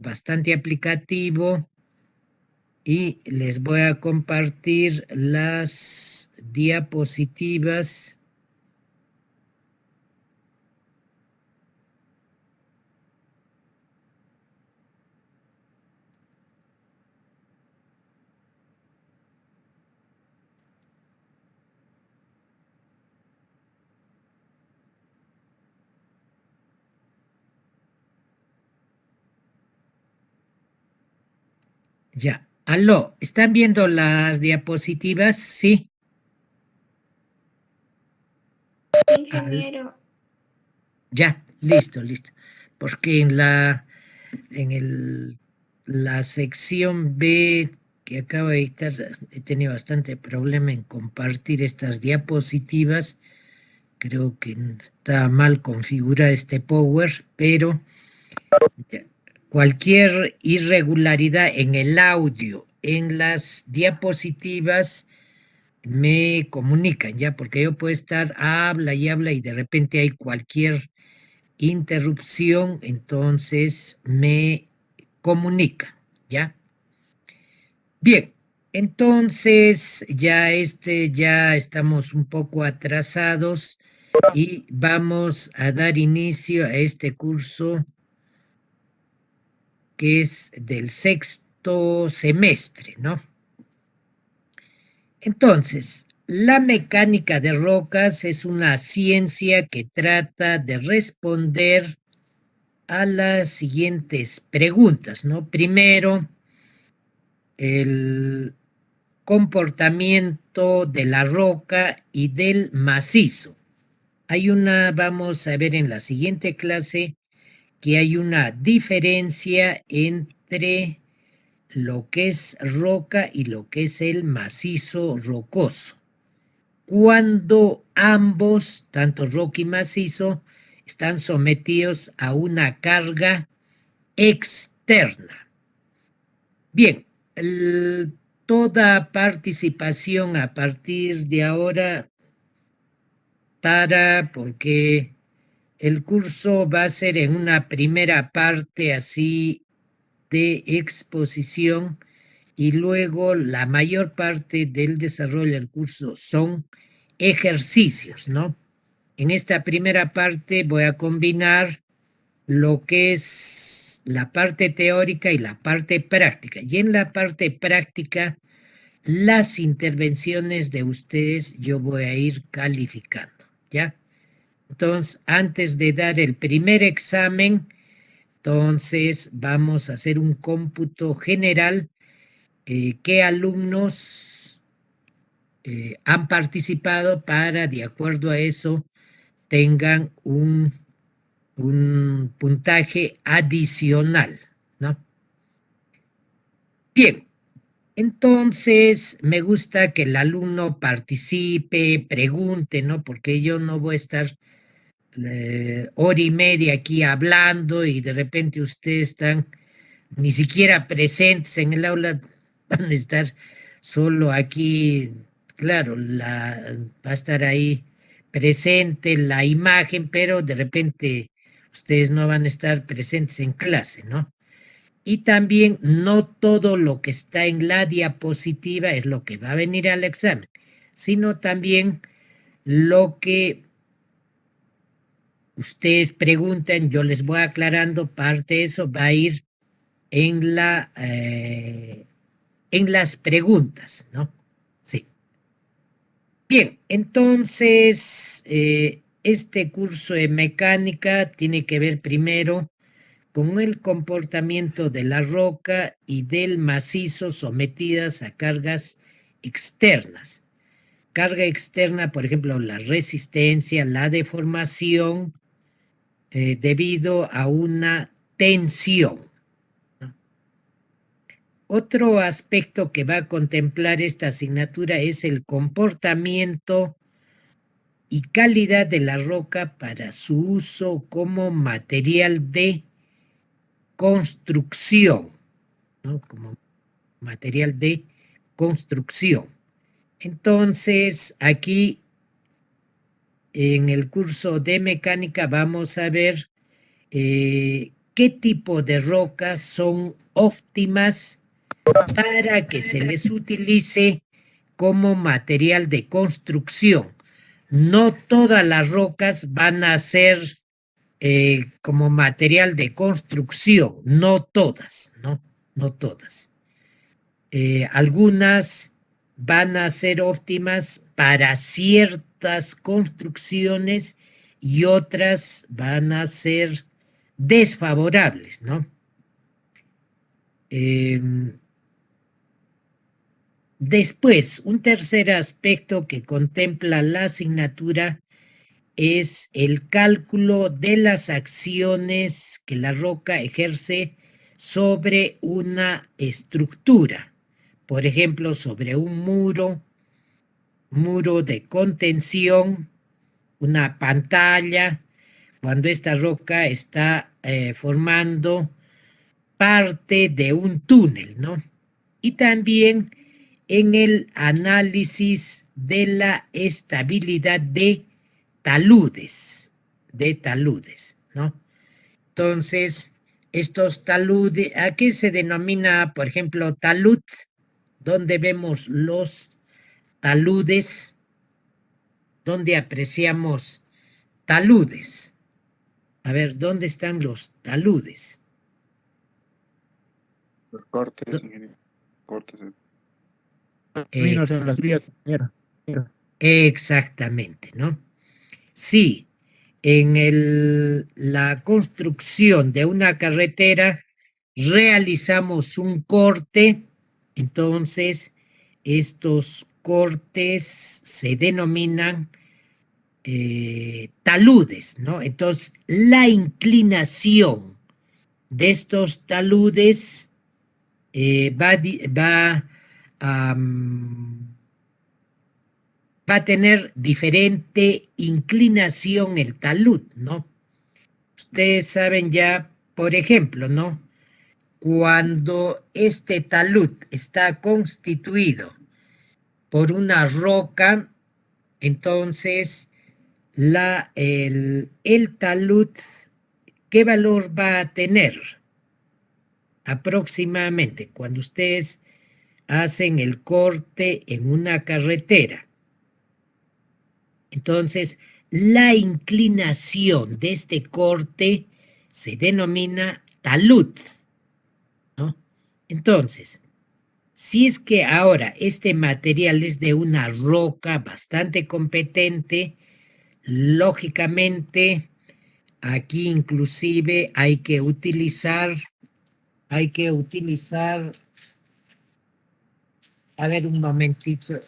bastante aplicativo y les voy a compartir las diapositivas. Ya. Aló, ¿están viendo las diapositivas? Sí. Ingeniero. Ya, listo, listo. Porque la sección B que acabo de editar, he tenido bastante problema en compartir estas diapositivas. Creo que está mal configurado este Power, pero ya, cualquier irregularidad en el audio, en las diapositivas, me comunican, ya, porque yo puedo estar habla y de repente hay cualquier interrupción, entonces me comunica, ¿ya? Bien, entonces ya estamos un poco atrasados y vamos a dar inicio a este curso que es del sexto semestre, ¿no? Entonces, la mecánica de rocas es una ciencia que trata de responder a las siguientes preguntas, ¿no? Primero, el comportamiento de la roca y del macizo. Vamos a ver en la siguiente clase que hay una diferencia entre lo que es roca y lo que es el macizo rocoso. Cuando ambos, tanto roca y macizo, están sometidos a una carga externa. Bien, toda participación a partir de ahora porque el curso va a ser en una primera parte así de exposición y luego la mayor parte del desarrollo del curso son ejercicios, ¿no? En esta primera parte voy a combinar lo que es la parte teórica y la parte práctica. Y en la parte práctica, las intervenciones de ustedes yo voy a ir calificando, ¿ya? Entonces, antes de dar el primer examen, entonces vamos a hacer un cómputo general. ¿Qué alumnos han participado para, de acuerdo a eso, tengan un puntaje adicional, ¿no? Bien, entonces me gusta que el alumno participe, pregunte, ¿no? Porque yo no voy a estar hora y media aquí hablando y de repente ustedes están ni siquiera presentes en el aula, van a estar solo aquí, claro, va a estar ahí presente la imagen, pero de repente ustedes no van a estar presentes en clase, ¿no? Y también no todo lo que está en la diapositiva es lo que va a venir al examen, sino también lo que ustedes preguntan, yo les voy aclarando, parte de eso va a ir en en las preguntas, ¿no? Sí. Bien, entonces, este curso de mecánica tiene que ver primero con el comportamiento de la roca y del macizo sometidas a cargas externas. Carga externa, por ejemplo, la resistencia, la deformación, debido a una tensión. Otro aspecto que va a contemplar esta asignatura es el comportamiento y calidad de la roca para su uso como material de construcción, ¿no? Como material de construcción. Entonces, aquí en el curso de mecánica vamos a ver qué tipo de rocas son óptimas para que se les utilice como material de construcción. No todas las rocas van a ser como material de construcción, no todas, ¿no? No todas. Algunas van a ser óptimas para ciertas construcciones y otras van a ser desfavorables, ¿no? Después, un tercer aspecto que contempla la asignatura es el cálculo de las acciones que la roca ejerce sobre una estructura. Por ejemplo, sobre un muro de contención, una pantalla, cuando esta roca está formando parte de un túnel, ¿no? Y también en el análisis de la estabilidad de taludes, ¿no? Entonces, estos taludes, ¿a qué se denomina, por ejemplo, talud? ¿Dónde vemos los taludes? ¿Dónde apreciamos taludes? A ver, ¿dónde están los taludes? Los cortes, ingeniero. Cortes. Caminos en Ex- las vías, ingeniero. exactamente, ¿no? Sí, la construcción de una carretera realizamos un corte, entonces estos cortes se denominan taludes, ¿no? Entonces la inclinación de estos taludes va a tener diferente inclinación el talud, ¿no? Ustedes saben ya, por ejemplo, ¿no? Cuando este talud está constituido por una roca, entonces el talud, ¿qué valor va a tener? Aproximadamente cuando ustedes hacen el corte en una carretera. Entonces, la inclinación de este corte se denomina talud, ¿no? Entonces, si es que ahora este material es de una roca bastante competente, lógicamente aquí inclusive a ver un momentito.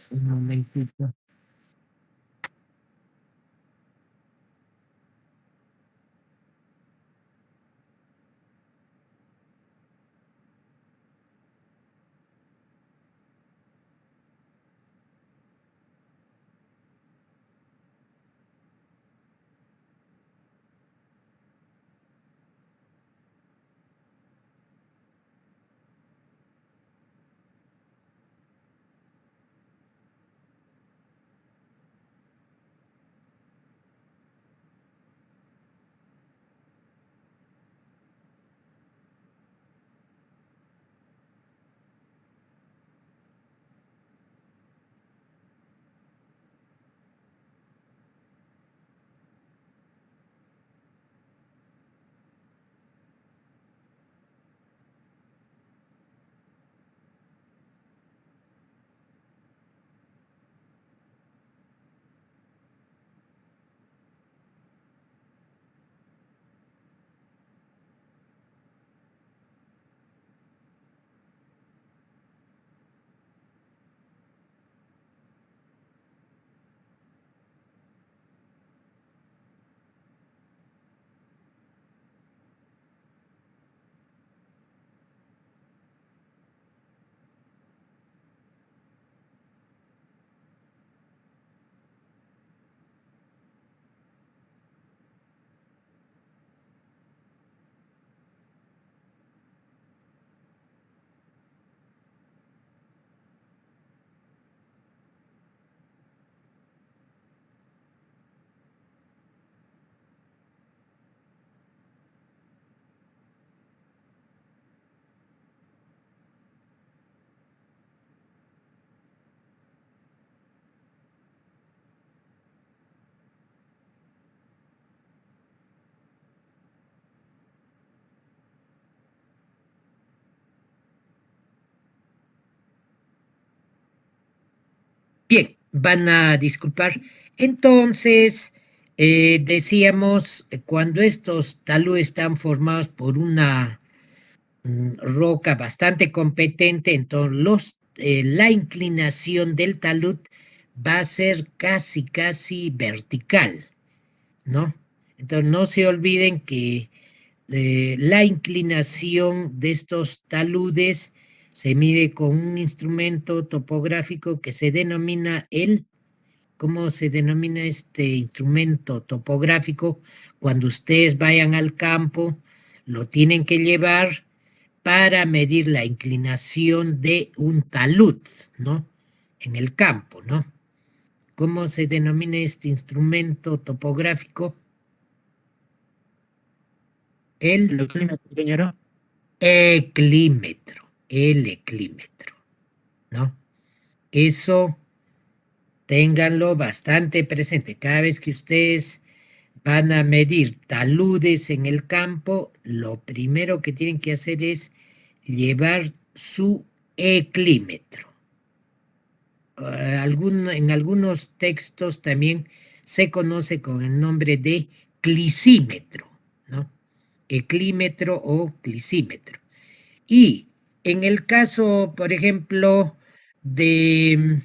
Bien, van a disculpar. Entonces, decíamos, cuando estos taludes están formados por una roca bastante competente, entonces la inclinación del talud va a ser casi vertical, ¿no? Entonces no se olviden que la inclinación de estos taludes se mide con un instrumento topográfico que se denomina ¿cómo se denomina este instrumento topográfico? Cuando ustedes vayan al campo, lo tienen que llevar para medir la inclinación de un talud, ¿no? En el campo, ¿no? ¿Cómo se denomina este instrumento topográfico? El Ingeniero. eclímetro, ¿no? Eso ténganlo bastante presente. Cada vez que ustedes van a medir taludes en el campo, lo primero que tienen que hacer es llevar su eclímetro. En algunos textos también se conoce con el nombre de clisímetro, ¿no? Eclímetro o clisímetro. Y en el caso, por ejemplo, de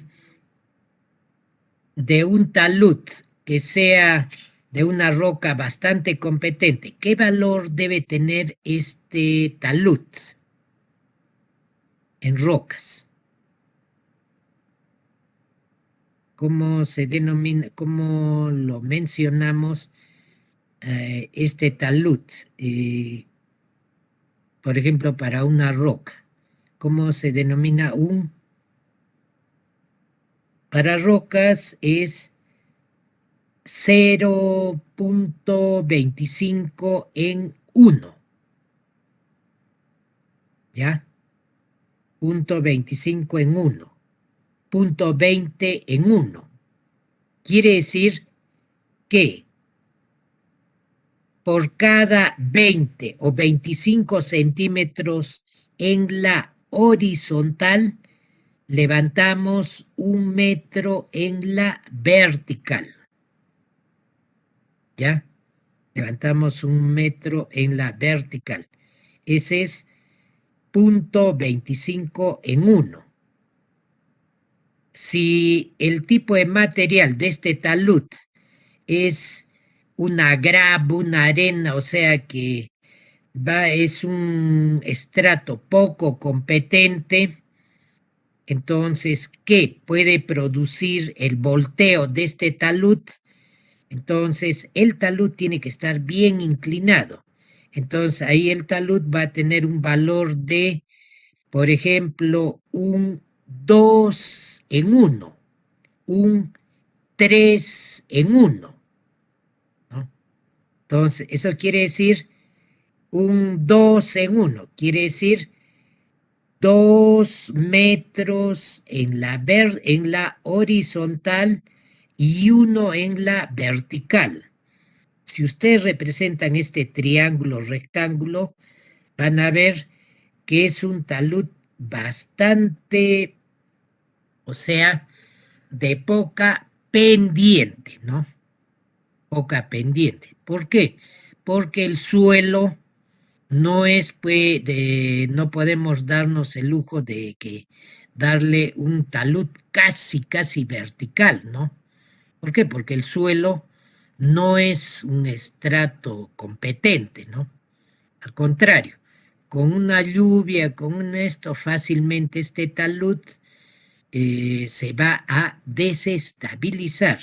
un talud que sea de una roca bastante competente, ¿qué valor debe tener este talud en rocas? ¿Cómo se denomina, cómo lo mencionamos este talud? Por ejemplo, para una roca. ¿Cómo se denomina para rocas es 0.25 en 1. ¿Ya? 0.25 en 1. 0.20 en 1. Quiere decir que por cada 20 o 25 centímetros en la horizontal, levantamos 1 metro en la vertical. ¿Ya? Levantamos 1 metro en la vertical. Ese es 0.25 en 1. Si el tipo de material de este talud es una grava, una arena, o sea que es un estrato poco competente, entonces, ¿qué puede producir el volteo de este talud? Entonces, el talud tiene que estar bien inclinado. Entonces, ahí el talud va a tener un valor de, por ejemplo, un 2 en 1, un 3 en 1, ¿no? Entonces, eso quiere decir un 2 en 1, quiere decir 2 metros en la horizontal y 1 en la vertical. Si ustedes representan este triángulo rectángulo, van a ver que es un talud bastante, o sea, de poca pendiente, ¿no? Poca pendiente. ¿Por qué? Porque el suelo no es, pues, no podemos darnos el lujo de darle un talud casi vertical, ¿no? ¿Por qué? Porque el suelo no es un estrato competente, ¿no? Al contrario, con una lluvia, con esto, fácilmente este talud se va a desestabilizar.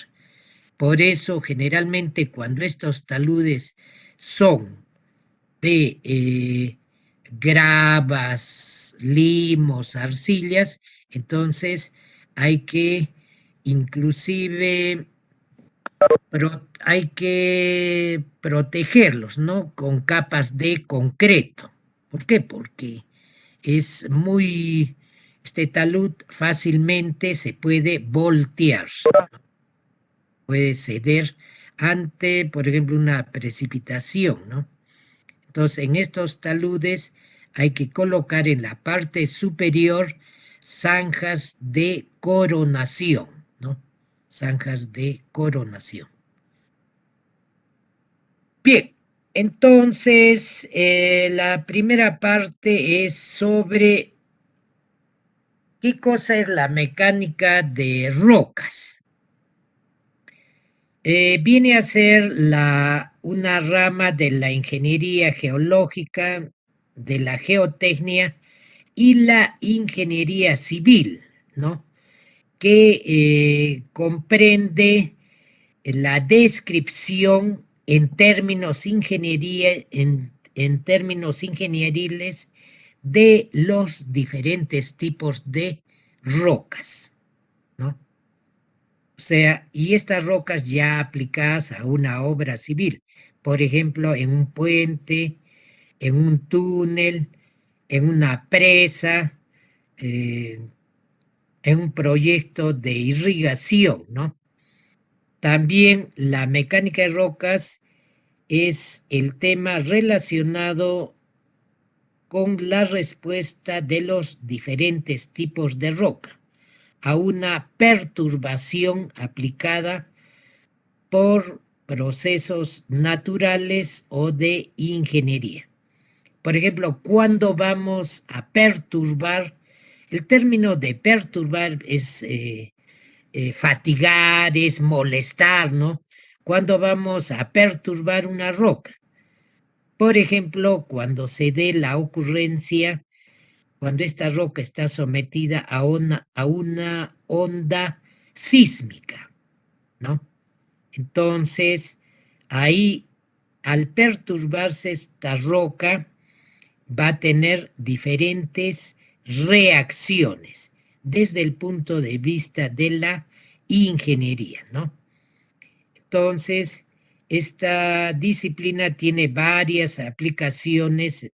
Por eso, generalmente, cuando estos taludes son de gravas, limos, arcillas, entonces hay que inclusive hay que protegerlos, ¿no? Con capas de concreto. ¿Por qué? Porque este talud fácilmente se puede voltear, puede ceder ante, por ejemplo, una precipitación, ¿no? Entonces, en estos taludes hay que colocar en la parte superior zanjas de coronación. zanjas de coronación. Bien, entonces la primera parte es sobre qué cosa es la mecánica de rocas. Viene a ser una rama de la ingeniería geológica, de la geotecnia y la ingeniería civil, ¿no? Que comprende la descripción en términos en términos ingenieriles de los diferentes tipos de rocas, ¿no? O sea, y estas rocas ya aplicadas a una obra civil, por ejemplo, en un puente, en un túnel, en una presa, en un proyecto de irrigación, ¿no? También la mecánica de rocas es el tema relacionado con la respuesta de los diferentes tipos de roca a una perturbación aplicada por procesos naturales o de ingeniería. Por ejemplo, cuando vamos a perturbar, el término de perturbar es fatigar, es molestar, ¿no? Cuando vamos a perturbar una roca. Por ejemplo, cuando se dé la ocurrencia, cuando esta roca está sometida a una onda sísmica, ¿no? Entonces, ahí, al perturbarse esta roca, va a tener diferentes reacciones desde el punto de vista de la ingeniería, ¿no? Entonces, esta disciplina tiene varias aplicaciones,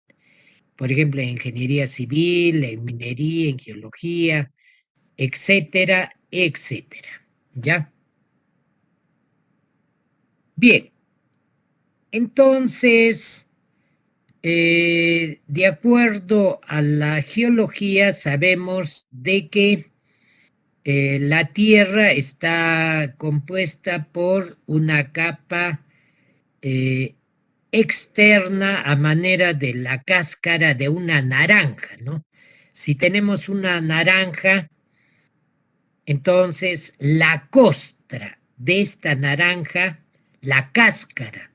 por ejemplo, en ingeniería civil, en minería, en geología, etcétera, etcétera. ¿Ya? Bien, entonces, de acuerdo a la geología, sabemos de que la Tierra está compuesta por una capa externa a manera de la cáscara de una naranja, ¿no? Si tenemos una naranja, entonces la costra de esta naranja, la cáscara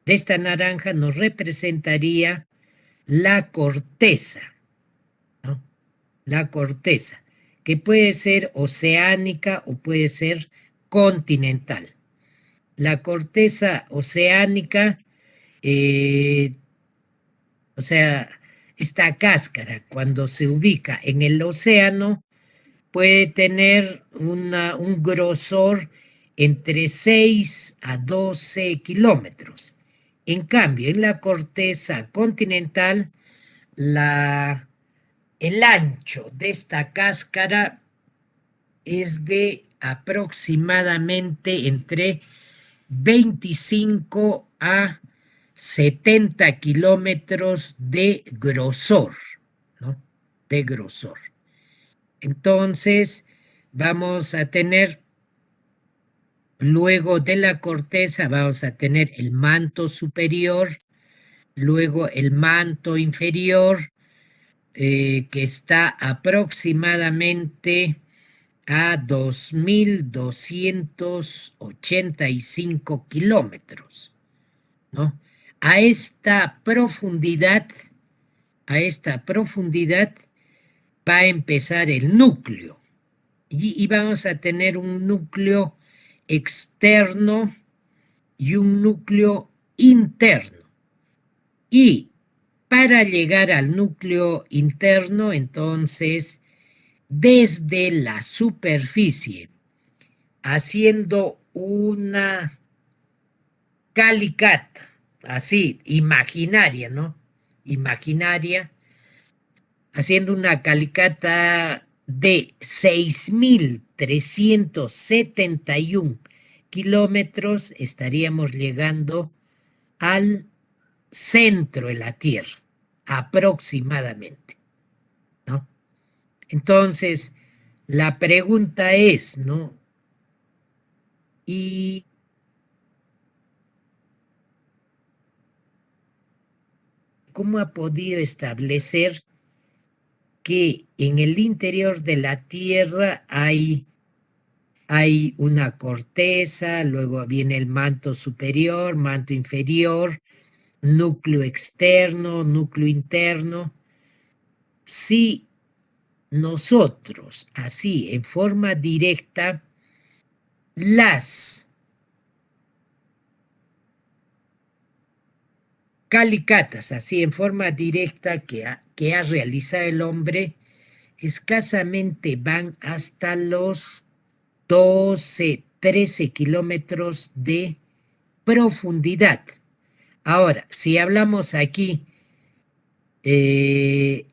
de esta naranja nos representaría la corteza, ¿no? La corteza, que puede ser oceánica o puede ser continental. La corteza oceánica, o sea, esta cáscara, cuando se ubica en el océano, puede tener un grosor entre 6 a 12 kilómetros. En cambio, en la corteza continental, el ancho de esta cáscara es de aproximadamente entre 25 a 70 kilómetros de grosor, ¿no? De grosor. Entonces, vamos a tener, luego de la corteza, vamos a tener el manto superior, luego el manto inferior, que está aproximadamente a 2.285 kilómetros, ¿no? A esta profundidad va a empezar el núcleo y vamos a tener un núcleo externo y un núcleo interno. Y para llegar al núcleo interno, entonces, desde la superficie, haciendo una calicata, así, imaginaria, ¿no? Imaginaria, haciendo una calicata de 6.371 kilómetros, estaríamos llegando al centro de la Tierra, aproximadamente, ¿no? Entonces, la pregunta es, ¿no? Y ¿cómo ha podido establecer que en el interior de la Tierra hay una corteza, luego viene el manto superior, manto inferior, núcleo externo, núcleo interno? Si nosotros, así, en forma directa, las calicatas, así, en forma directa que ha realizado el hombre, escasamente van hasta los 12, 13 kilómetros de profundidad. Ahora, si hablamos aquí que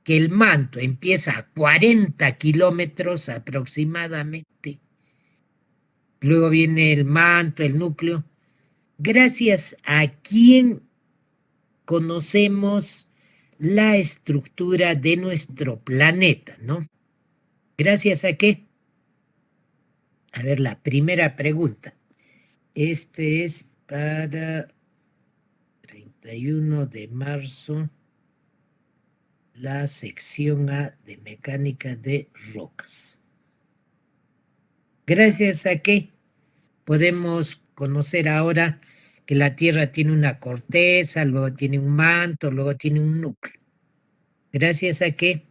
el manto empieza a 40 kilómetros aproximadamente, luego viene el manto, el núcleo, gracias a quién conocemos la estructura de nuestro planeta, ¿no? ¿Gracias a qué? A ver, la primera pregunta. Este es para 31 de marzo, la sección A de mecánica de rocas. Gracias a qué podemos conocer ahora que la Tierra tiene una corteza, luego tiene un manto, luego tiene un núcleo. Gracias a qué.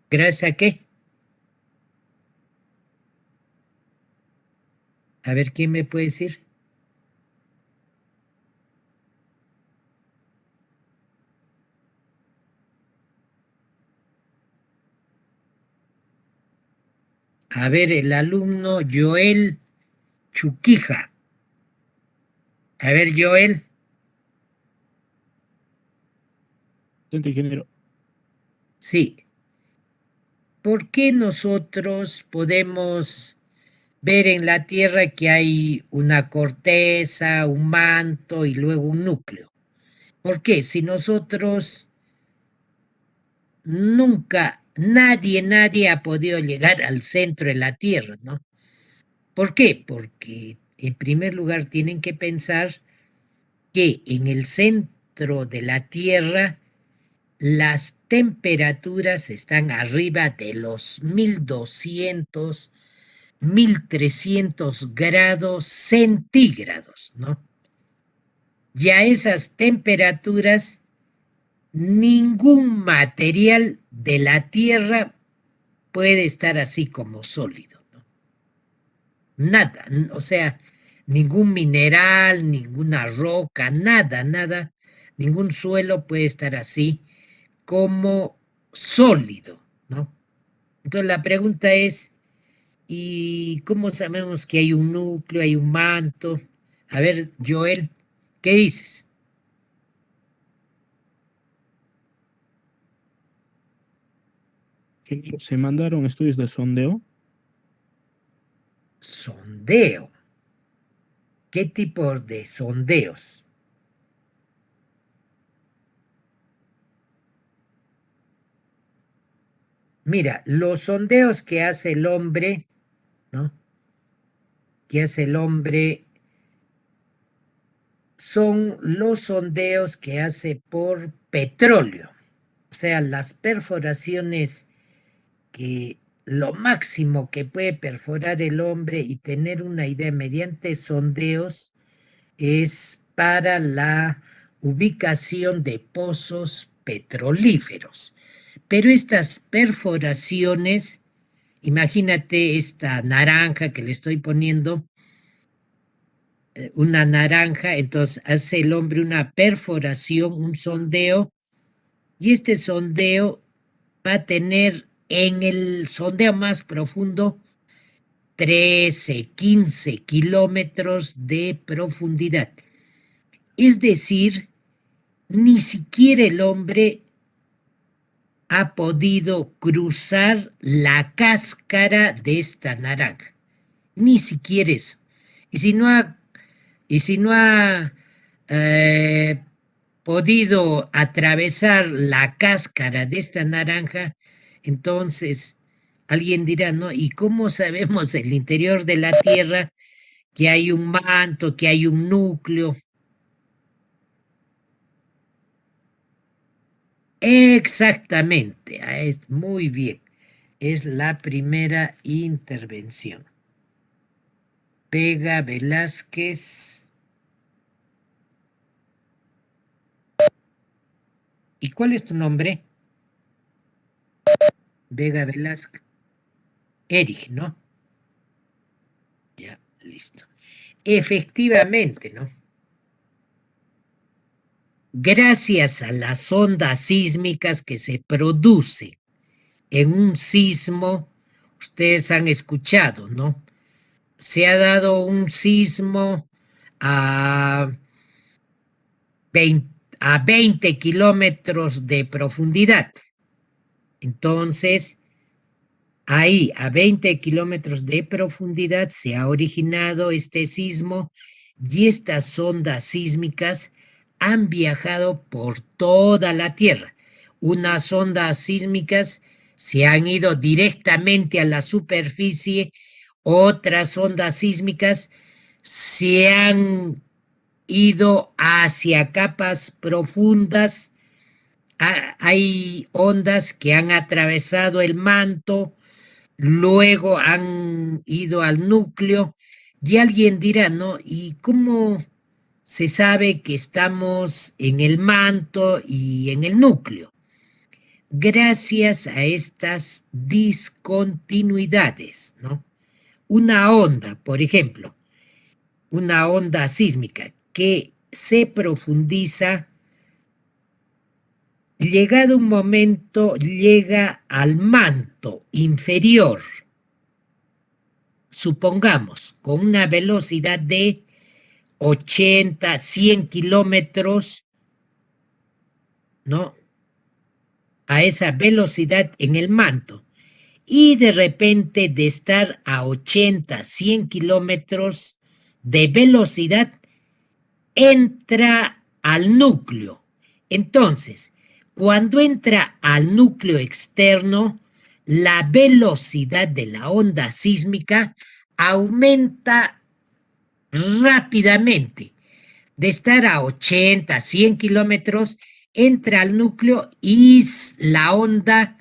¿Gracias a qué? A ver, ¿quién me puede decir? A ver, el alumno Joel Chuquija. A ver, Joel. Ingeniero. Sí. ¿Por qué nosotros podemos ver en la Tierra que hay una corteza, un manto y luego un núcleo? ¿Por qué? Si nosotros nunca, nadie ha podido llegar al centro de la Tierra, ¿no? ¿Por qué? Porque en primer lugar tienen que pensar que en el centro de la Tierra las temperaturas están arriba de los 1200, 1300 grados centígrados, ¿no? Ya esas temperaturas, ningún material de la Tierra puede estar así como sólido, ¿no? Nada, o sea, ningún mineral, ninguna roca, nada, ningún suelo puede estar así como sólido, ¿no? Entonces la pregunta es, ¿y cómo sabemos que hay un núcleo, hay un manto? A ver, Joel, ¿qué dices? Se mandaron estudios de sondeo. Sondeo. ¿Qué tipo de sondeos? Mira, los sondeos que hace el hombre, ¿no? Que hace el hombre son los sondeos que hace por petróleo. O sea, las perforaciones que lo máximo que puede perforar el hombre y tener una idea mediante sondeos es para la ubicación de pozos petrolíferos. Pero estas perforaciones, imagínate esta naranja que le estoy poniendo, una naranja, entonces hace el hombre una perforación, un sondeo, y este sondeo va a tener en el sondeo más profundo 13, 15 kilómetros de profundidad. Es decir, ni siquiera el hombre ha podido cruzar la cáscara de esta naranja. Ni siquiera eso. Y si no ha podido atravesar la cáscara de esta naranja, entonces alguien dirá, ¿no? ¿Y cómo sabemos el interior de la Tierra que hay un manto, que hay un núcleo? Exactamente, muy bien. Es la primera intervención. Vega Velázquez. ¿Y cuál es tu nombre? Vega Velázquez. Erich, ¿no? Ya, listo. Efectivamente, ¿no? Gracias a las ondas sísmicas que se producen en un sismo, ustedes han escuchado, ¿no? Se ha dado un sismo a 20 kilómetros de profundidad. Entonces, ahí, a 20 kilómetros de profundidad, se ha originado este sismo y estas ondas sísmicas han viajado por toda la Tierra. Unas ondas sísmicas se han ido directamente a la superficie, otras ondas sísmicas se han ido hacia capas profundas. Hay ondas que han atravesado el manto, luego han ido al núcleo, y alguien dirá, ¿no? ¿Y cómo se sabe que estamos en el manto y en el núcleo? Gracias a estas discontinuidades, ¿no? Una onda, por ejemplo, una onda sísmica que se profundiza, llegado un momento, llega al manto inferior, supongamos, con una velocidad de 80, 100 kilómetros, ¿no? A esa velocidad en el manto. Y de repente, de estar a 80, 100 kilómetros de velocidad, entra al núcleo. Entonces, cuando entra al núcleo externo, la velocidad de la onda sísmica aumenta rápidamente. De estar a 80, 100 kilómetros, entra al núcleo y la onda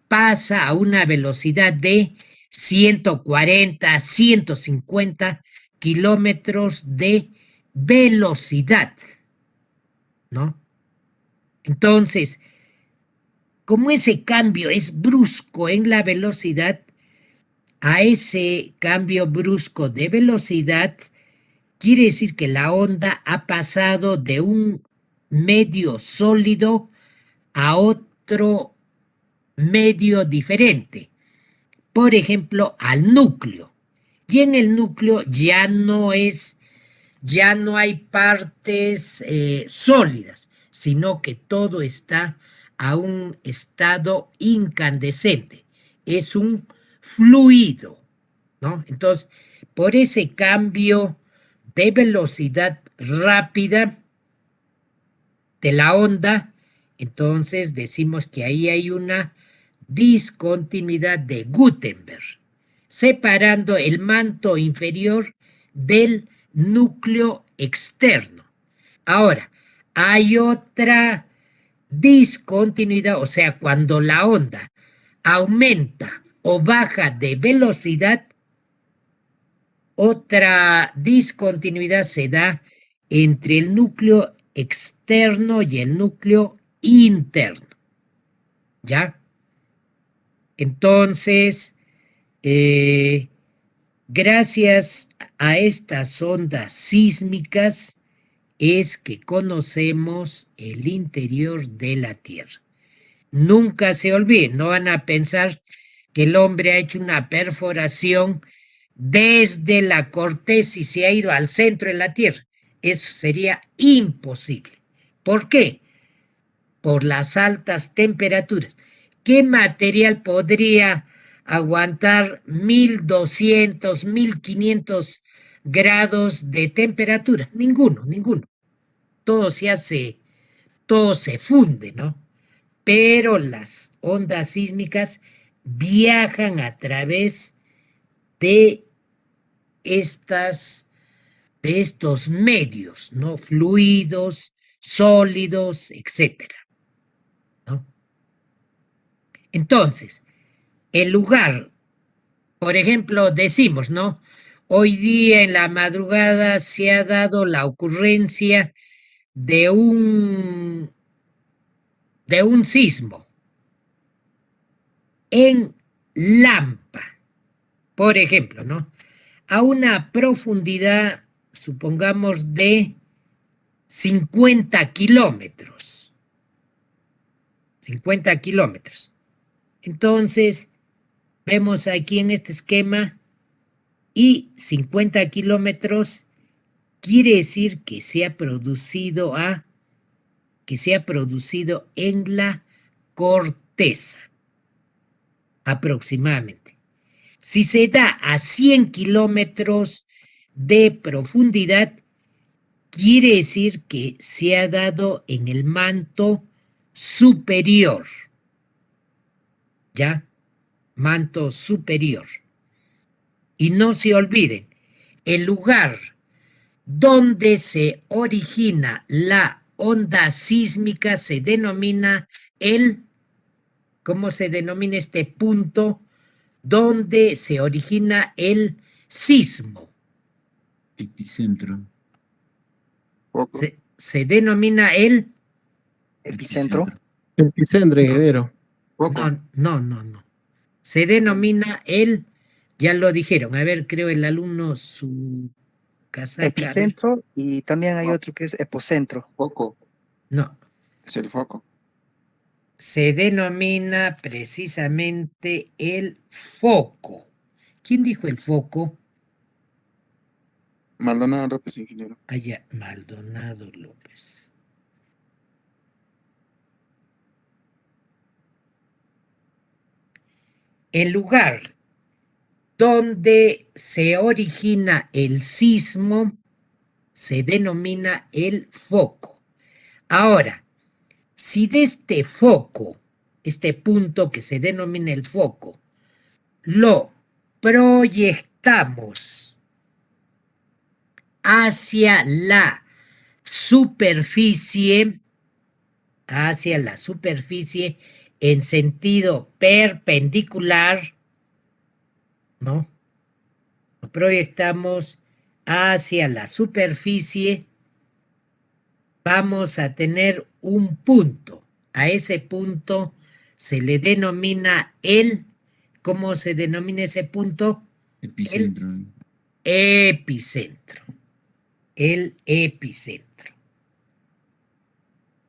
pasa a una velocidad de 140, 150 kilómetros de velocidad, ¿no? Entonces, como ese cambio es brusco en la velocidad, a ese cambio brusco de velocidad, quiere decir que la onda ha pasado de un medio sólido a otro medio diferente. Por ejemplo, al núcleo. Y en el núcleo ya no hay partes sólidas, sino que todo está a un estado incandescente. Es un fluido, ¿no? Entonces, por ese cambio de velocidad rápida de la onda, entonces decimos que ahí hay una discontinuidad de Gutenberg, separando el manto inferior del núcleo externo. Ahora, hay otra discontinuidad, o sea, cuando la onda aumenta o baja de velocidad, otra discontinuidad se da entre el núcleo externo y el núcleo interno. ¿Ya? Entonces, gracias a estas ondas sísmicas es que conocemos el interior de la Tierra. Nunca se olviden, no van a pensar que el hombre ha hecho una perforación desde la corteza y se ha ido al centro de la Tierra. Eso sería imposible. ¿Por qué? Por las altas temperaturas. ¿Qué material podría aguantar 1200, 1500 grados de temperatura? Ninguno. Todo se hace todo se funde, ¿no? Pero las ondas sísmicas viajan a través de estos medios, ¿no? Fluidos, sólidos, etcétera, ¿no? Entonces, el lugar, por ejemplo, decimos, ¿no? Hoy día en la madrugada se ha dado la ocurrencia de un sismo en Lampa, por ejemplo, ¿no? A una profundidad, supongamos, de 50 kilómetros. 50 kilómetros. Entonces, vemos aquí en este esquema, y 50 kilómetros quiere decir que se ha producido en la corteza, aproximadamente. Si se da a 100 kilómetros de profundidad, quiere decir que se ha dado en el manto superior. ¿Ya? Manto superior. Y no se olviden, el lugar donde se origina la onda sísmica se denomina ¿cómo se denomina este punto donde se origina el sismo? Epicentro. Foco. Se denomina el... Epicentro. Epicentro, ingeniero. Foco. No. Se denomina ya lo dijeron, a ver, creo el alumno su casaca. Epicentro y también hay otro que es epocentro. Foco. No, Es el foco. se denomina precisamente el foco. ¿Quién dijo el foco? Maldonado López, ingeniero. Allá, Maldonado López. El lugar donde se origina el sismo se denomina el foco. Ahora, si de este foco, este punto que se denomina el foco, lo proyectamos hacia la superficie en sentido perpendicular, ¿no? Lo proyectamos hacia la superficie, vamos a tener un punto. A ese punto se le denomina ¿cómo se denomina ese punto? Epicentro. Epicentro. El epicentro.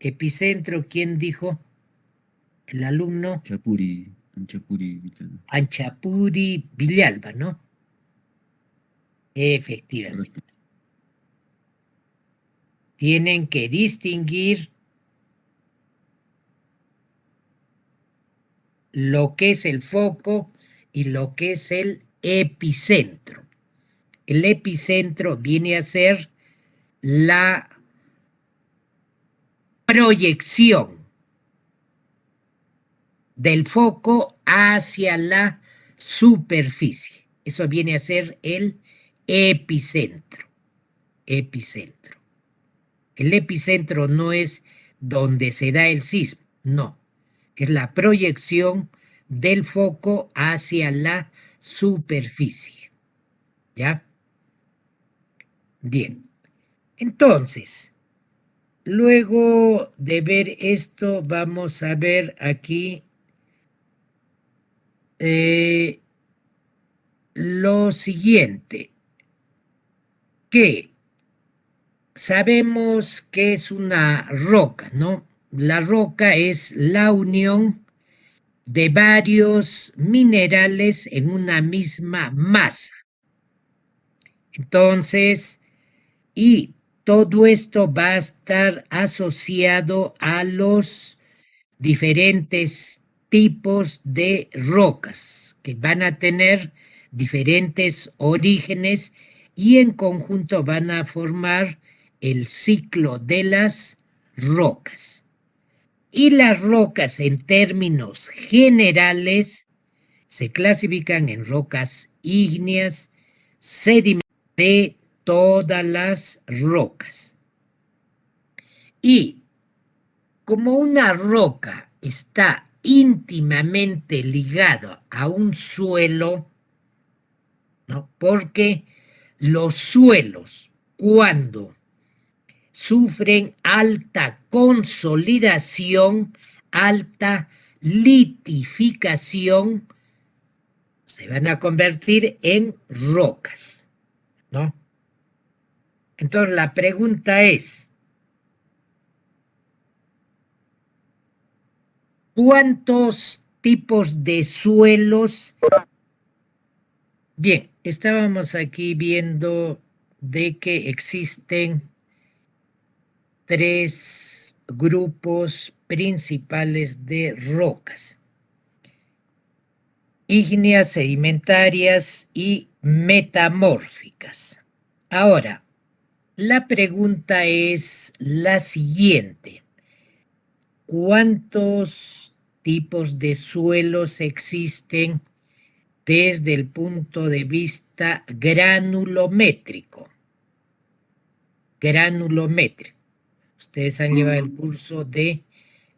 Epicentro, ¿quién dijo? El alumno. Anchapuri. Anchapuri Villalba, ¿no? Efectivamente. Correcto. Tienen que distinguir lo que es el foco y lo que es el epicentro. El epicentro viene a ser la proyección del foco hacia la superficie. Eso viene a ser el epicentro. Epicentro. El epicentro no es donde se da el sismo, no. Es la proyección del foco hacia la superficie. ¿Ya? Bien. Entonces, luego de ver esto, vamos a ver aquí lo siguiente, que sabemos que es una roca, ¿no? La roca es la unión de varios minerales en una misma masa. Entonces, y todo esto va a estar asociado a los diferentes tipos de rocas que van a tener diferentes orígenes y en conjunto van a formar el ciclo de las rocas. Y las rocas en términos generales se clasifican en rocas ígneas, sedimentarias de todas las rocas. Y como una roca está íntimamente ligado a un suelo, ¿no? Porque los suelos, cuando sufren alta consolidación, alta litificación, se van a convertir en rocas, ¿no? Entonces la pregunta es, ¿cuántos tipos de suelos? Bien, estábamos aquí viendo de que existen 3 grupos principales de rocas: ígneas, sedimentarias y metamórficas. Ahora, la pregunta es la siguiente: ¿cuántos tipos de suelos existen desde el punto de vista granulométrico? Granulométrico. Ustedes han llevado el curso de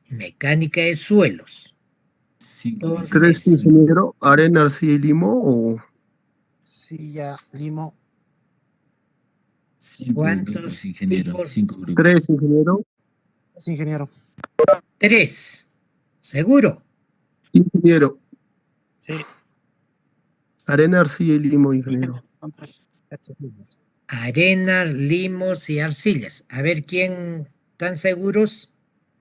mecánica de suelos. 5. ¿Tres, Entonces, ingeniero? ¿Arena, arcilla y limo o Silla, limo. 5 ¿cuántos grupos, ingeniero. tipos? 5 grupos. tres, ingeniero? Es ingeniero. 3. ¿Seguro? Sí, ingeniero. Sí. Arena, arcilla y limo, ingeniero. Son 3 excelentes. Arenas, limos y arcillas. A ver, ¿quién están seguros?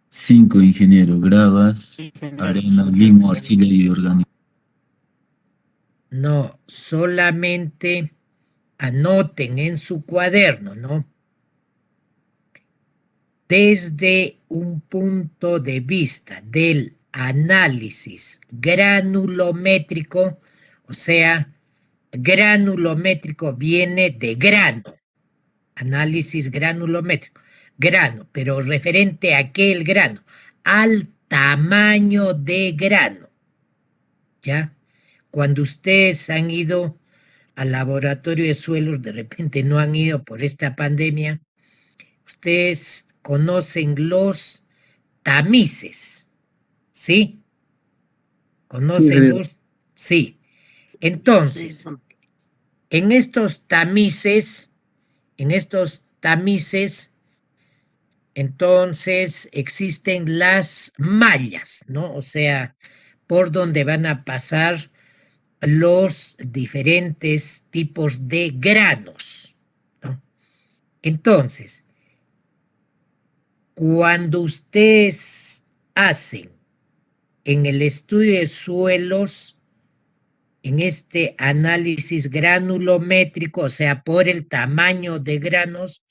5, ingeniero. Grava, Sí, ingeniero. arena, limo, arcilla y orgánico. No, solamente anoten en su cuaderno, ¿no? Desde un punto de vista del análisis granulométrico, o sea, granulométrico viene de grano, análisis granulométrico, grano, pero referente a qué el grano, al tamaño de grano, ¿ya? Cuando ustedes han ido al laboratorio de suelos, de repente no han ido por esta pandemia, ustedes conocen los tamices, ¿sí? Sí, ¿Conocen ingeniero. los? Sí. Sí, Entonces, son- en estos tamices, entonces existen las mallas, ¿no? O sea, por donde van a pasar los diferentes tipos de granos, ¿no? Entonces, cuando ustedes hacen en el estudio de suelos, en este análisis granulométrico, o sea, por el tamaño de granos,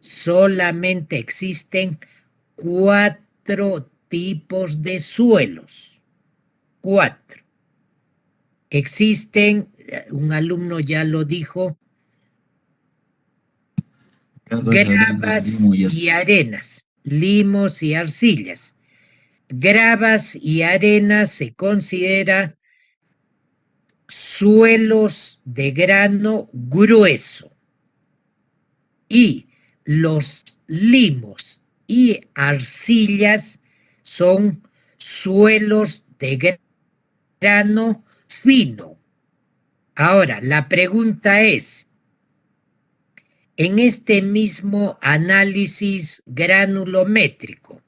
solamente existen 4 tipos de suelos. 4. Existen, un alumno ya lo dijo, Gravas, arena, gravas limo y y arenas, limos y arcillas. Gravas y arenas se considera suelos de grano grueso, y los limos y arcillas son suelos de grano fino. Ahora, la pregunta es, en este mismo análisis granulométrico,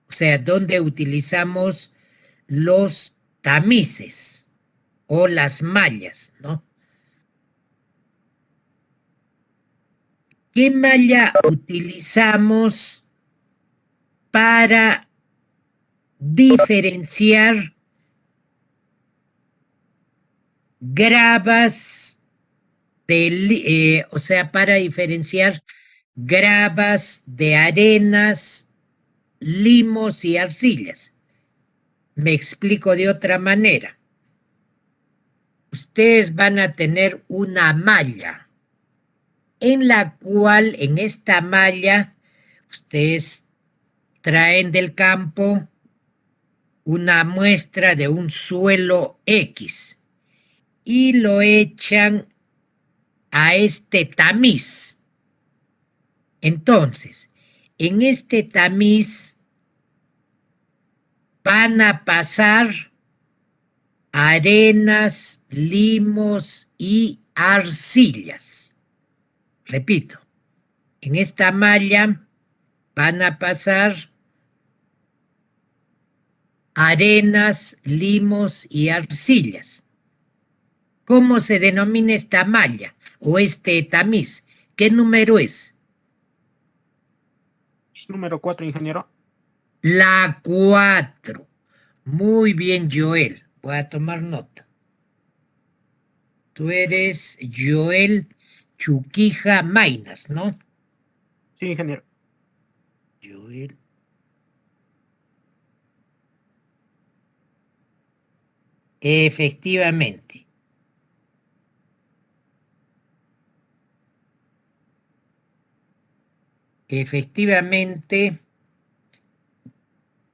o sea, donde utilizamos los tamices o las mallas, ¿no? ¿Qué malla utilizamos para diferenciar gravas o sea, para diferenciar gravas de arenas, limos y arcillas? Me explico de otra manera. Ustedes van a tener una malla en la cual, en esta malla, ustedes traen del campo una muestra de un suelo X y lo echan a este tamiz. Entonces, en este tamiz van a pasar arenas, limos y arcillas. Repito, en esta malla van a pasar arenas, limos y arcillas. ¿Cómo se denomina esta malla o este tamiz? ¿Qué número es? Es número 4, ingeniero. La 4. Muy bien, Joel. Voy a tomar nota. Tú eres Joel Chuquija Mainas, ¿no? Sí, ingeniero. Joel. Efectivamente. Efectivamente,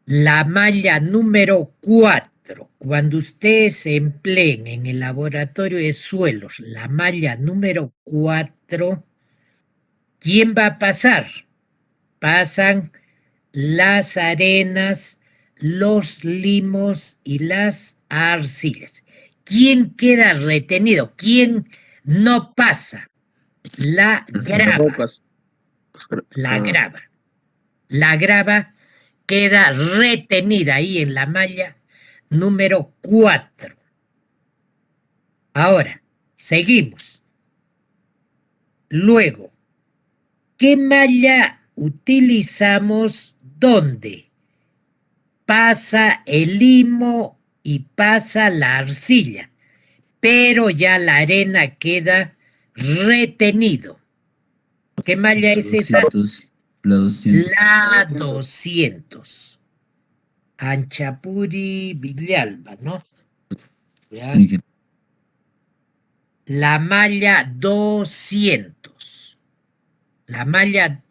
la malla número 4, cuando ustedes se empleen en el laboratorio de suelos, la malla número 4, ¿quién va a pasar? Pasan las arenas, los limos y las arcillas. ¿Quién queda retenido? ¿Quién no pasa? La grava. Rocas. La grava. La grava queda retenida ahí en la malla número 4. Ahora, seguimos. Luego, ¿qué malla utilizamos dónde? Pasa el limo y pasa la arcilla, pero ya la arena queda retenido. ¿Qué malla es esa? 200, la 200. La 200. Anchapuri Villalba, ¿no? Ya. Sí, ingeniero. La malla 200. La malla,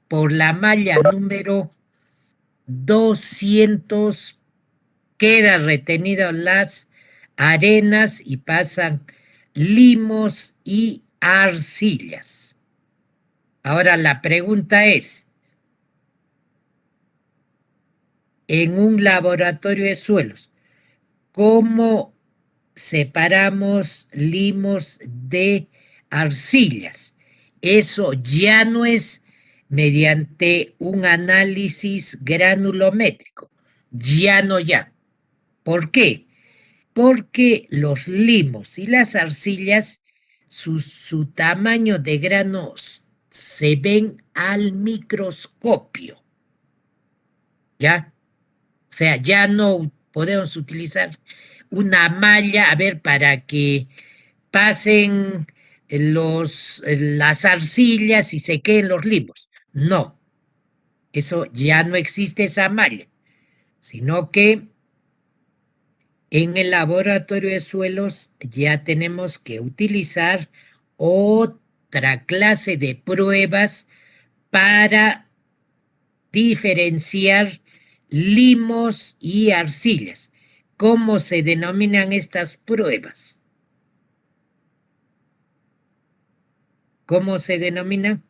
por la malla número 200 queda retenido las arenas y pasan limos y arcillas. Ahora la pregunta es, en un laboratorio de suelos, ¿cómo separamos limos de arcillas? Eso ya no es mediante un análisis granulométrico, ya no ya. ¿Por qué? Porque los limos y las arcillas, su tamaño de granos se ven al microscopio, ¿ya? O sea, ya no podemos utilizar una malla, a ver, para que pasen las arcillas y se queden los limos. No, eso ya no existe esa malla, sino que en el laboratorio de suelos ya tenemos que utilizar otra clase de pruebas para diferenciar limos y arcillas. ¿Cómo se denominan estas pruebas? ¿Cómo se denominan?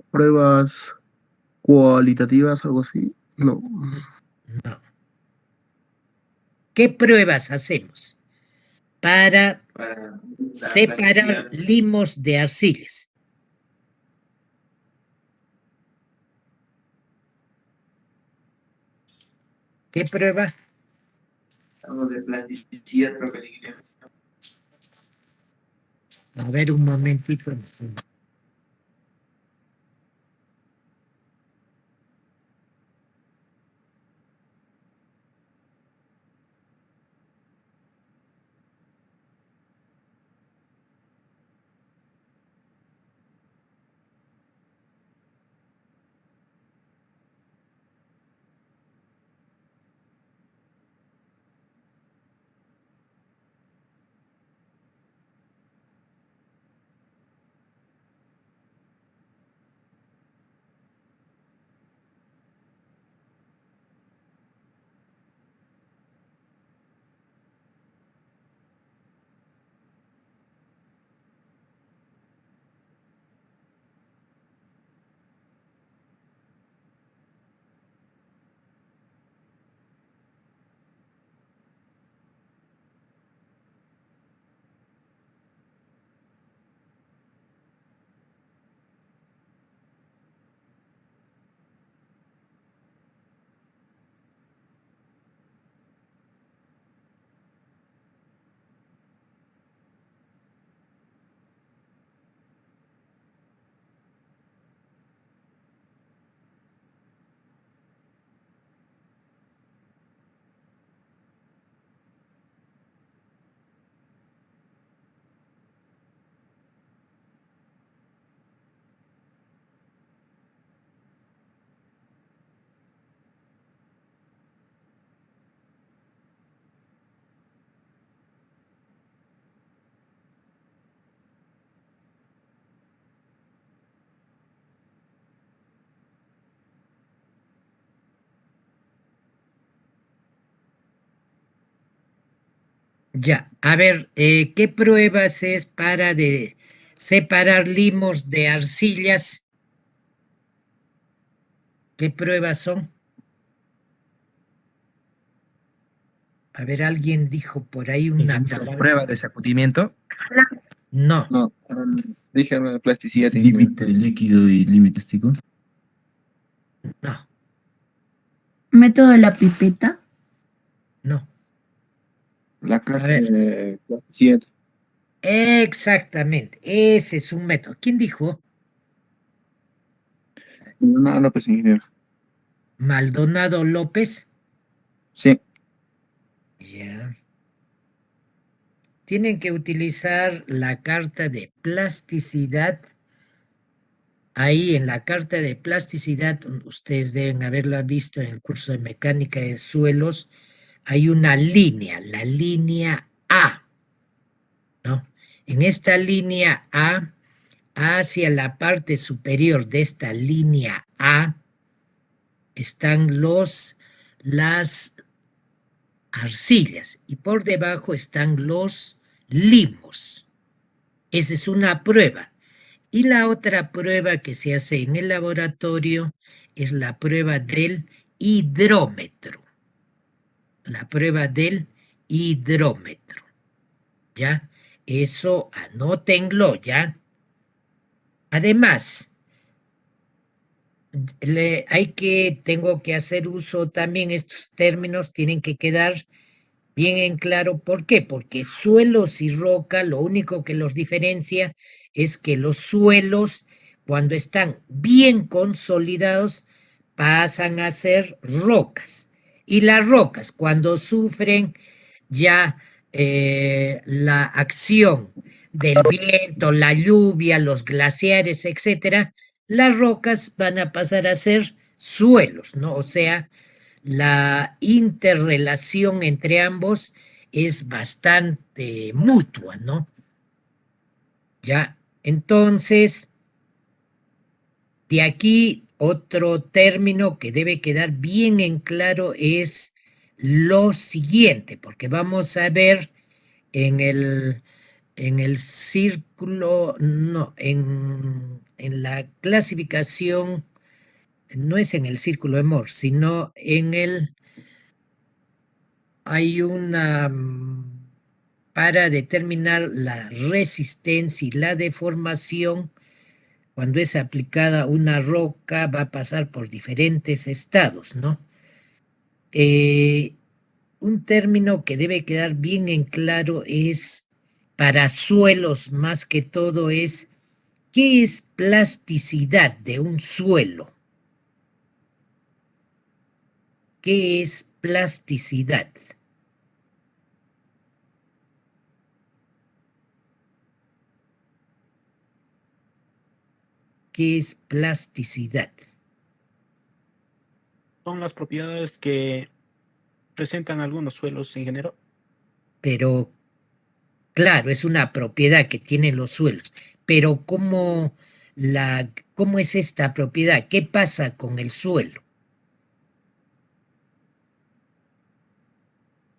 Pruebas cualitativas, algo así. No. No. ¿Qué pruebas hacemos para separar limos de arcillas? ¿Qué prueba? Algo de plasticidad, creo que dije. A ver, un momentito. Ya, a ver, ¿qué pruebas es para separar limos de arcillas? ¿Qué pruebas son? A ver, alguien dijo por ahí una palabra. Prueba de sacudimiento. No, No, dije plasticidad. ingeniero. Límite líquido y límite estático. no, Método de la pipeta. no. La A carta ver. de plasticidad. Exactamente, ese es un método. ¿Quién dijo? No, pues ingeniero. Maldonado López. Sí, Ya. Tienen que utilizar la carta de plasticidad. Ahí en la carta de plasticidad, ustedes deben haberlo visto en el curso de mecánica de suelos, hay una línea, la línea A, ¿no? En esta línea A, hacia la parte superior de esta línea A, están las arcillas y por debajo están los limos. Esa es una prueba. Y la otra prueba que se hace en el laboratorio es la prueba del hidrómetro. La prueba del hidrómetro. ¿Ya? Eso anótenlo, ¿ya? Además, tengo que hacer uso también, estos términos tienen que quedar bien en claro. ¿Por qué? Porque suelos y roca, lo único que los diferencia es que los suelos, cuando están bien consolidados, pasan a ser rocas. Y las rocas, cuando sufren ya la acción del viento, la lluvia, los glaciares, etcétera, las rocas van a pasar a ser suelos, ¿no? O sea, la interrelación entre ambos es bastante mutua, ¿no? Ya, entonces, de aquí otro término que debe quedar bien en claro es lo siguiente, porque vamos a ver en el círculo, no, en la clasificación, no es en el círculo de Mohs, sino hay una para determinar la resistencia y la deformación. Cuando es aplicada una roca va a pasar por diferentes estados, ¿no? Un término que debe quedar bien en claro es, para suelos más que todo, es ¿qué es plasticidad de un suelo? ¿Qué es plasticidad? ¿Qué es plasticidad? Son las propiedades que presentan algunos suelos, ingeniero. Pero, claro, es una propiedad que tienen los suelos. Pero ¿cómo es esta propiedad? ¿Qué pasa con el suelo?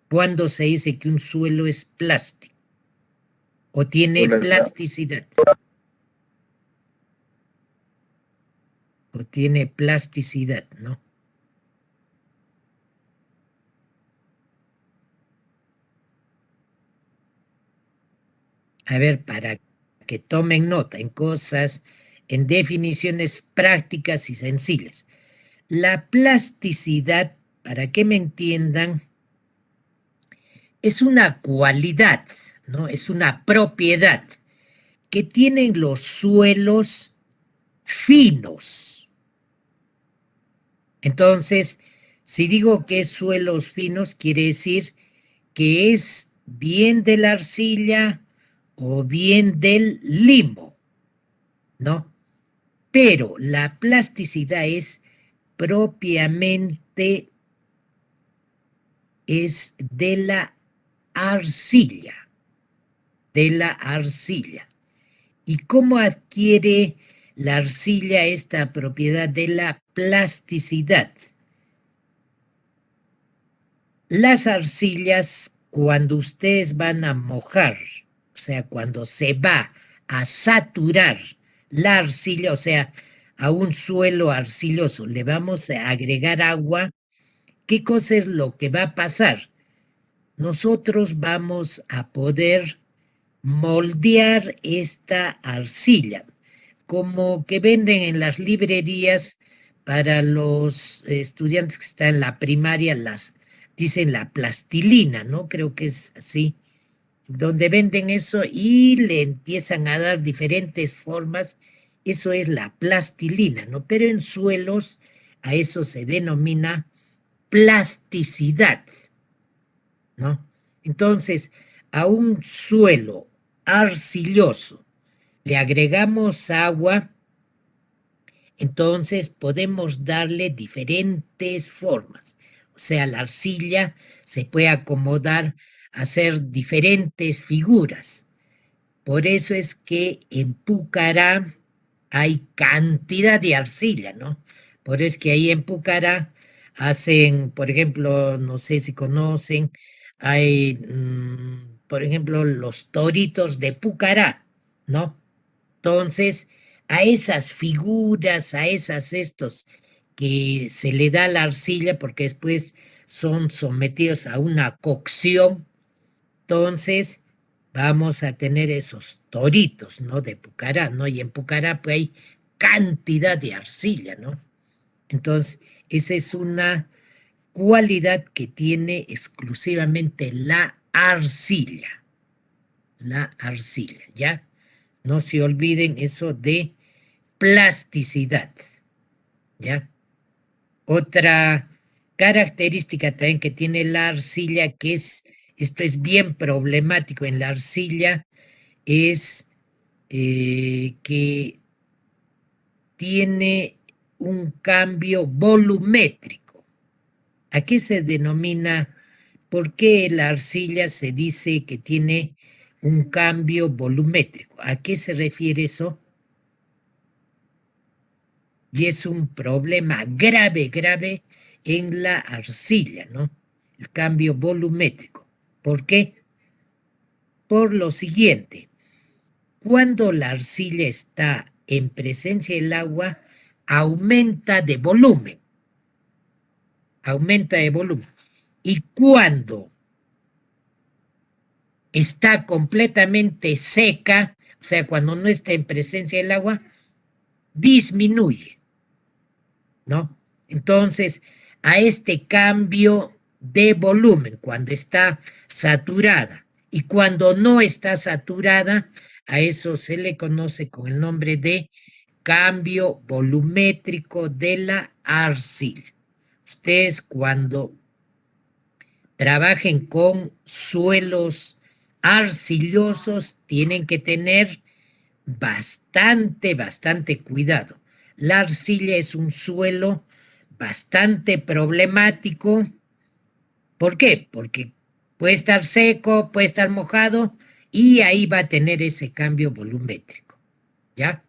¿Cuándo se dice que un suelo es plástico? ¿O tiene plasticidad? ¿O tiene plasticidad, no? A ver, para que tomen nota en cosas, en definiciones prácticas y sencillas. La plasticidad, para que me entiendan, es una cualidad, ¿no? Es una propiedad que tienen los suelos finos. Entonces, si digo que es suelos finos, quiere decir que es bien de la arcilla o bien del limo, ¿no? Pero la plasticidad es propiamente de la arcilla, de la arcilla. ¿Y cómo adquiere la arcilla esta propiedad de la plasticidad? Las arcillas cuando ustedes van a mojar, o sea, cuando se va a saturar la arcilla, o sea, a un suelo arcilloso, le vamos a agregar agua, ¿qué cosa es lo que va a pasar? Nosotros vamos a poder moldear esta arcilla, como que venden en las librerías para los estudiantes que están en la primaria, dicen la plastilina, ¿no? Creo que es así, donde venden eso y le empiezan a dar diferentes formas. Eso es la plastilina, ¿no? Pero en suelos a eso se denomina plasticidad, ¿no? Entonces, a un suelo arcilloso le agregamos agua, entonces podemos darle diferentes formas. O sea, la arcilla se puede acomodar a hacer diferentes figuras. Por eso es que en Pucará hay cantidad de arcilla, ¿no? Por eso es que ahí en Pucará hacen, por ejemplo, no sé si conocen, hay, por ejemplo, los toritos de Pucará, ¿no? Entonces, a esas figuras, a estos que se le da la arcilla porque después son sometidos a una cocción, entonces vamos a tener esos toritos, ¿no? De Pucará, ¿no? Y en Pucará pues hay cantidad de arcilla, ¿no? Entonces, esa es una cualidad que tiene exclusivamente la arcilla, ¿ya? No se olviden eso de plasticidad, ¿ya? Otra característica también que tiene la arcilla, esto es bien problemático en la arcilla, es que tiene un cambio volumétrico. ¿A qué se denomina? ¿Por qué la arcilla se dice que tiene un cambio volumétrico? ¿A qué se refiere eso? Y es un problema grave en la arcilla, ¿no? El cambio volumétrico. ¿Por qué? Por lo siguiente, cuando la arcilla está en presencia del agua, aumenta de volumen. Y cuando está completamente seca, o sea, cuando no está en presencia del agua, disminuye, ¿no? Entonces, a este cambio de volumen, cuando está saturada y cuando no está saturada, a eso se le conoce con el nombre de cambio volumétrico de la arcilla. Ustedes cuando trabajen con suelos arcillosos tienen que tener bastante cuidado. La arcilla es un suelo bastante problemático. ¿Por qué? Porque puede estar seco, puede estar mojado y ahí va a tener ese cambio volumétrico. ¿Ya?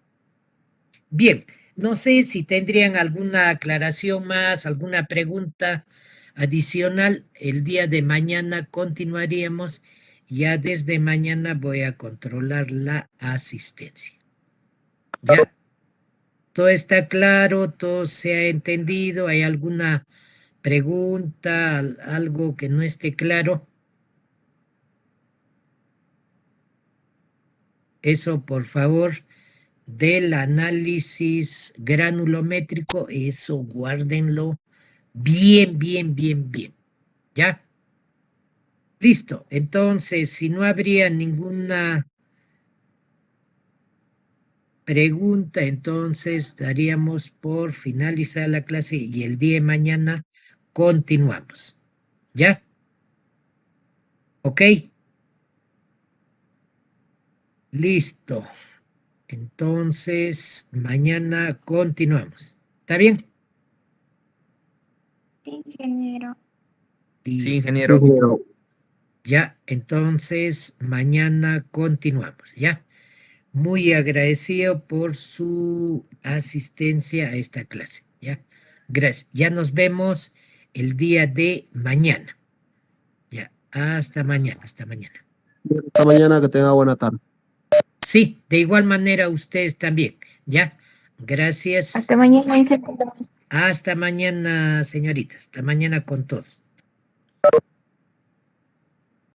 Bien, no sé si tendrían alguna aclaración más, alguna pregunta adicional. El día de mañana continuaríamos. Ya desde mañana voy a controlar la asistencia. ¿Ya? ¿Todo está claro? ¿Todo se ha entendido? ¿Hay alguna pregunta, algo que no esté claro? Eso, por favor, del análisis granulométrico, eso guárdenlo bien. ¿Ya? Listo. Entonces, si no habría ninguna pregunta, entonces daríamos por finalizada la clase y el día de mañana continuamos. ¿Ya? ¿Ok? Listo. Entonces, mañana continuamos. ¿Está bien? Sí, ingeniero. Sí, Listo. ingeniero. Sí, ingeniero. Ya, entonces mañana continuamos, ¿ya? Muy agradecido por su asistencia a esta clase, ¿ya? Gracias. Ya nos vemos el día de mañana. Ya. Hasta mañana, hasta mañana. Hasta mañana, que tenga buena tarde. Sí, de igual manera ustedes también. ¿Ya? Gracias. Hasta mañana, ingeniero. Hasta mañana, señoritas. Hasta mañana con todos.